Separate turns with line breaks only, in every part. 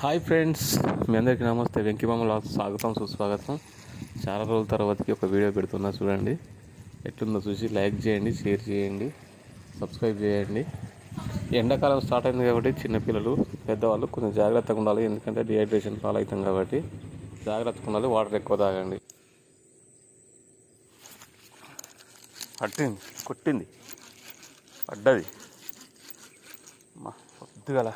Hi friends, మీ అందరికీ నమస్తే. వెంకిమామలో స్వాగతం సుస్వాగతం. చాలా రోజుల తర్వాతకి ఒక వీడియో పెడుతున్నా, చూడండి ఎట్లుందో చూసి లైక్ చేయండి, షేర్ చేయండి, సబ్స్క్రైబ్ చేయండి. ఎండాకాలం స్టార్ట్ అయింది కాబట్టి చిన్నపిల్లలు పెద్దవాళ్ళు కొంచెం జాగ్రత్తగా ఉండాలి. ఎందుకంటే డిహైడ్రేషన్ పాలవుతాం కాబట్టి జాగ్రత్తగా ఉండాలి. వాటర్ ఎక్కువ తాగండి. కొట్టింది పడ్డది పొద్దుగల.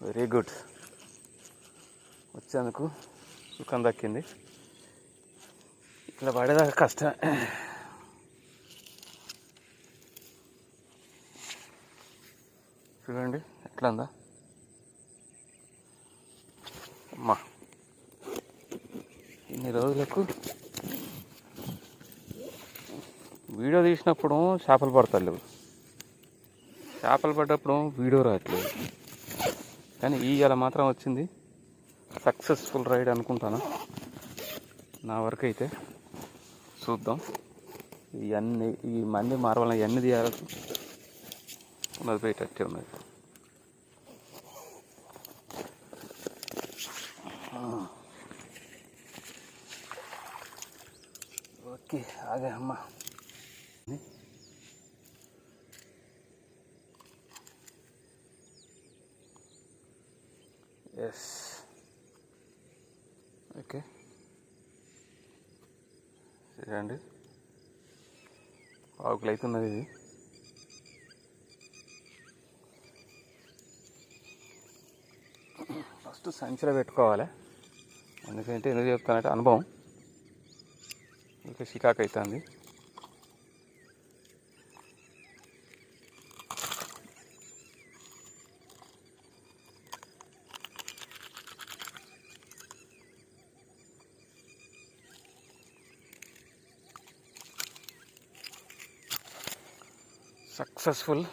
వెరీ గుడ్, వచ్చేందుకు సుఖం దక్కింది. ఇట్లా పడేదాకా కష్టం. చూడండి ఎట్లా ఉందా అమ్మా. ఇన్ని రోజులకు వీడియో తీసినప్పుడు చేపలు పడతలేవు, చేపలు పడ్డప్పుడు వీడియో రావట్లేదు. కానీ ఇవాళ మాత్రం వచ్చింది. సక్సెస్ఫుల్ రైడ్ అనుకుంటాను నా వరకు అయితే. చూద్దాం. ఈ మంది మార్వల్ ఇవన్నీ తీయాలి ఉన్నది పోయేటట్టే ఉన్నది. ఓకే, ఆగే అమ్మా. Yes, okay. చూడండి ఆకులు అవుతున్నది. ఇది ఫస్ట్ సంచిలో పెట్టుకోవాలి. ఎందుకంటే ఎందుకు చెప్తానంటే అనుభవం. ఇంకా చికాకు అవుతుంది. Successful.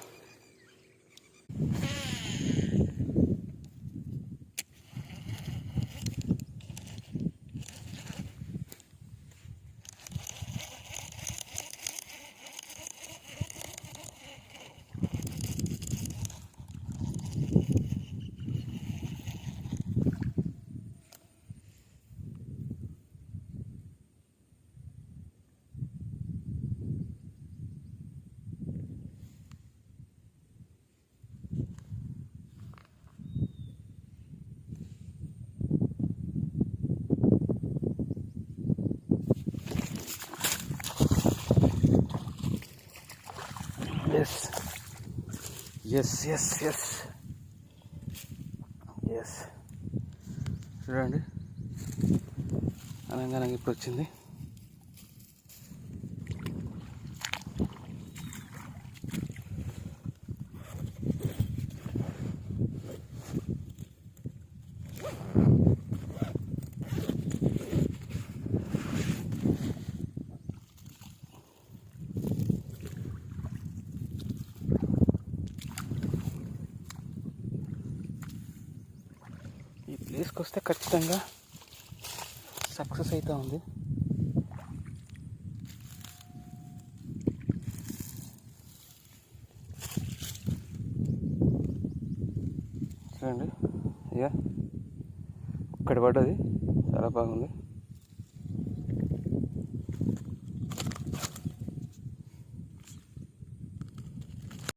Yes yes yes yes yes, చూడండి అనగానే ఇప్పుడు వచ్చింది. ఈ ప్లేస్కి వస్తే ఖచ్చితంగా సక్సెస్ అవుతూ ఉంది. చూడండి ఇక ఒక్కటి పడ్డది, చాలా బాగుంది.